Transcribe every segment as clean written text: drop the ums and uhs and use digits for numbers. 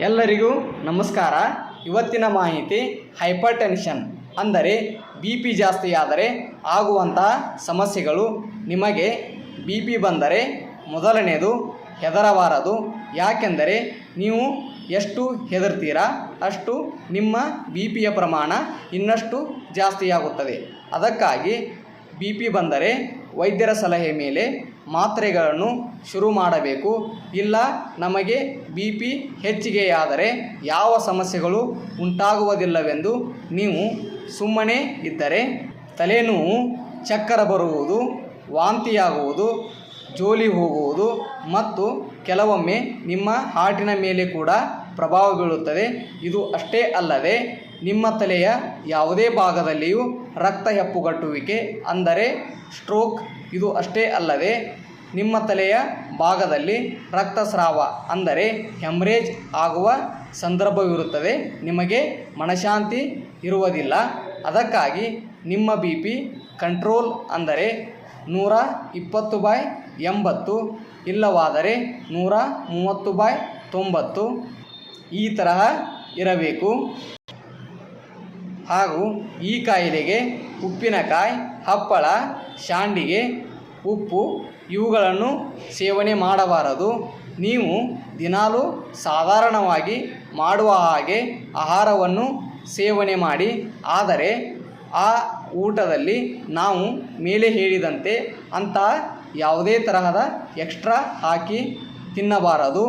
ಎಲ್ಲರಿಗೂ ನಮಸ್ಕಾರ. ಇವತ್ತಿನ ಮಾಹಿತಿ ಹೈಪರ್ ಟೆನ್ಷನ್ ಅಂದರೆ BP ಜಾಸ್ತಿಯಾದರೆ ಆಗುವಂತಹ ಸಮಸ್ಯೆಗಳು. ನಿಮಗೆ BP ಬಂದರೆ ಮೊದಲನೆಯದು ಹೆದರಬಾರದು. ಯಾಕೆಂದರೆ ನೀವು ಎಷ್ಟು ಹೆದರ್ತೀರಾ ಅಷ್ಟು ನಿಮ್ಮ BPಯ ಪ್ರಮಾಣ ಇನ್ನಷ್ಟು ಜಾಸ್ತಿಯಾಗುತ್ತದೆ. ಅದಕ್ಕಾಗಿ BP ಬಂದರೆ ವೈದ್ಯರ ಸಲಹೆ ಮೇಲೆ ಮಾತ್ರೆಗಳನ್ನು ಶುರು ಮಾಡಬೇಕು. ಇಲ್ಲ ನಮಗೆ BP ಹೆಚ್ಚಿಗೆಯಾದರೆ ಯಾವ ಸಮಸ್ಯೆಗಳು ಉಂಟಾಗುವುದಿಲ್ಲವೆಂದು ನೀವು ಸುಮ್ಮನೆ ಇದ್ದರೆ ತಲೆನೋವು, ಚಕ್ಕರ ಬರುವುದು, ವಾಂತಿಯಾಗುವುದು, ಜೋಲಿ ಹೋಗುವುದು ಮತ್ತು ಕೆಲವೊಮ್ಮೆ ನಿಮ್ಮ ಹಾರ್ಟಿನ ಮೇಲೆ ಕೂಡ ಪ್ರಭಾವ ಬೀಳುತ್ತದೆ. ಇದು ಅಷ್ಟೇ ಅಲ್ಲದೆ ನಿಮ್ಮ ತಲೆಯ ಯಾವುದೇ ಭಾಗದಲ್ಲಿಯೂ ರಕ್ತ ಹೆಪ್ಪುಗಟ್ಟುವಿಕೆ ಅಂದರೆ ಸ್ಟ್ರೋಕ್. ಇದು ಅಷ್ಟೇ ಅಲ್ಲದೆ ನಿಮ್ಮ ತಲೆಯ ಭಾಗದಲ್ಲಿ ರಕ್ತಸ್ರಾವ ಅಂದರೆ ಹೆಮ್ರೇಜ್ ಆಗುವ ಸಂದರ್ಭವಿರುತ್ತದೆ. ನಿಮಗೆ ಮನಃಶಾಂತಿ ಇರುವುದಿಲ್ಲ. ಅದಕ್ಕಾಗಿ ನಿಮ್ಮ BP ಕಂಟ್ರೋಲ್ ಅಂದರೆ 120/80 ಇಲ್ಲವಾದರೆ 130/90 ಈ ತರಹ ಇರಬೇಕು. ಹಾಗೂ ಈ ಕಾಯಿಲೆಗೆ ಉಪ್ಪಿನಕಾಯಿ, ಹಪ್ಪಳ, ಶಾಂಡಿಗೆ, ಉಪ್ಪು ಇವುಗಳನ್ನು ಸೇವನೆ ಮಾಡಬಾರದು. ನೀವು ದಿನಾಲೂ ಸಾಧಾರಣವಾಗಿ ಮಾಡುವ ಹಾಗೆ ಆಹಾರವನ್ನು ಸೇವನೆ ಮಾಡಿ. ಆದರೆ ಆ ಊಟದಲ್ಲಿ ನಾವು ಮೇಲೆ ಹೇಳಿದಂತೆ ಅಂತಹ ಯಾವುದೇ ತರಹದ ಎಕ್ಸ್ಟ್ರಾ ಹಾಕಿ ತಿನ್ನಬಾರದು.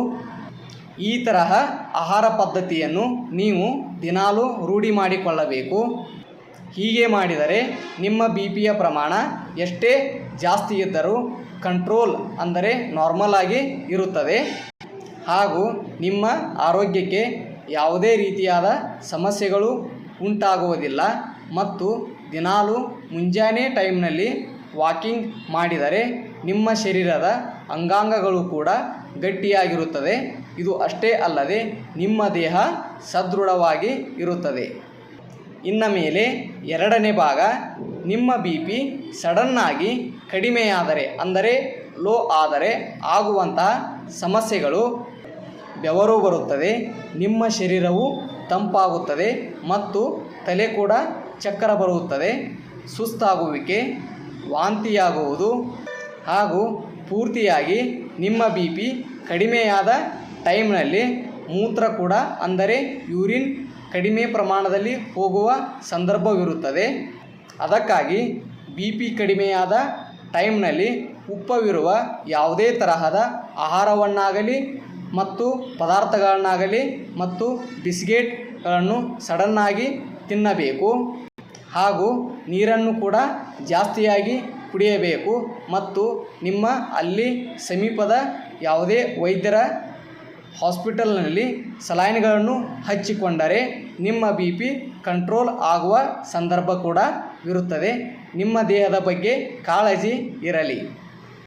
ಈ ತರಹ ಆಹಾರ ಪದ್ಧತಿಯನ್ನು ನೀವು ದಿನಾಲೂ ರೂಢಿ ಮಾಡಿಕೊಳ್ಳಬೇಕು. ಹೀಗೆ ಮಾಡಿದರೆ ನಿಮ್ಮ BPಯ ಪ್ರಮಾಣ ಎಷ್ಟೇ ಜಾಸ್ತಿ ಇದ್ದರೂ ಕಂಟ್ರೋಲ್ ಅಂದರೆ ನಾರ್ಮಲ್ ಆಗಿ ಇರುತ್ತದೆ. ಹಾಗೂ ನಿಮ್ಮ ಆರೋಗ್ಯಕ್ಕೆ ಯಾವುದೇ ರೀತಿಯಾದ ಸಮಸ್ಯೆಗಳು ಉಂಟಾಗುವುದಿಲ್ಲ. ಮತ್ತು ದಿನಾಲೂ ಮುಂಜಾನೆ ಟೈಮ್ನಲ್ಲಿ ವಾಕಿಂಗ್ ಮಾಡಿದರೆ ನಿಮ್ಮ ಶರೀರದ ಅಂಗಾಂಗಗಳು ಕೂಡ ಗಟ್ಟಿಯಾಗಿರುತ್ತದೆ. ಇದು ಅಷ್ಟೇ ಅಲ್ಲದೆ ನಿಮ್ಮ ದೇಹ ಸದೃಢವಾಗಿ ಇರುತ್ತದೆ. ಇನ್ನು ಮೇಲೆ ಎರಡನೇ ಭಾಗ, ನಿಮ್ಮ BP ಸಡನ್ನಾಗಿ ಕಡಿಮೆಯಾದರೆ ಅಂದರೆ ಲೋ ಆದರೆ ಆಗುವಂತಹ ಸಮಸ್ಯೆಗಳು. ಬೆವರು ಬರುತ್ತದೆ, ನಿಮ್ಮ ಶರೀರವು ತಂಪಾಗುತ್ತದೆ ಮತ್ತು ತಲೆ ಕೂಡ ಚಕ್ಕರ ಬರುತ್ತದೆ, ಸುಸ್ತಾಗುವಿಕೆ, ವಾಂತಿಯಾಗುವುದು ಹಾಗೂ ಪೂರ್ತಿಯಾಗಿ ನಿಮ್ಮ BP ಕಡಿಮೆಯಾದ ಟೈಮ್ನಲ್ಲಿ ಮೂತ್ರ ಕೂಡ ಅಂದರೆ ಯೂರಿನ್ ಕಡಿಮೆ ಪ್ರಮಾಣದಲ್ಲಿ ಹೋಗುವ ಸಂದರ್ಭವಿರುತ್ತದೆ. ಅದಕ್ಕಾಗಿ BP ಕಡಿಮೆಯಾದ ಟೈಮ್ನಲ್ಲಿ ಉಪ್ಪವಿರುವ ಯಾವುದೇ ತರಹದ ಆಹಾರವನ್ನಾಗಲಿ ಮತ್ತು ಪದಾರ್ಥಗಳನ್ನಾಗಲಿ ಮತ್ತು ಬಿಸ್ಕೆಟ್ಗಳನ್ನು ಸಡನ್ನಾಗಿ ತಿನ್ನಬೇಕು. ಹಾಗೂ ನೀರನ್ನು ಕೂಡ ಜಾಸ್ತಿಯಾಗಿ ಕುಡಿಯಬೇಕು. ಮತ್ತು ನಿಮ್ಮ ಅಲ್ಲಿ ಸಮೀಪದ ಯಾವುದೇ ವೈದ್ಯರ ಹಾಸ್ಪಿಟಲ್ನಲ್ಲಿ ಸಲೈನ್ಗಳನ್ನು ಹಚ್ಚಿಕೊಂಡರೆ ನಿಮ್ಮ BP ಕಂಟ್ರೋಲ್ ಆಗುವ ಸಂದರ್ಭ ಕೂಡ ಇರುತ್ತದೆ. ನಿಮ್ಮ ದೇಹದ ಬಗ್ಗೆ ಕಾಳಜಿ ಇರಲಿ.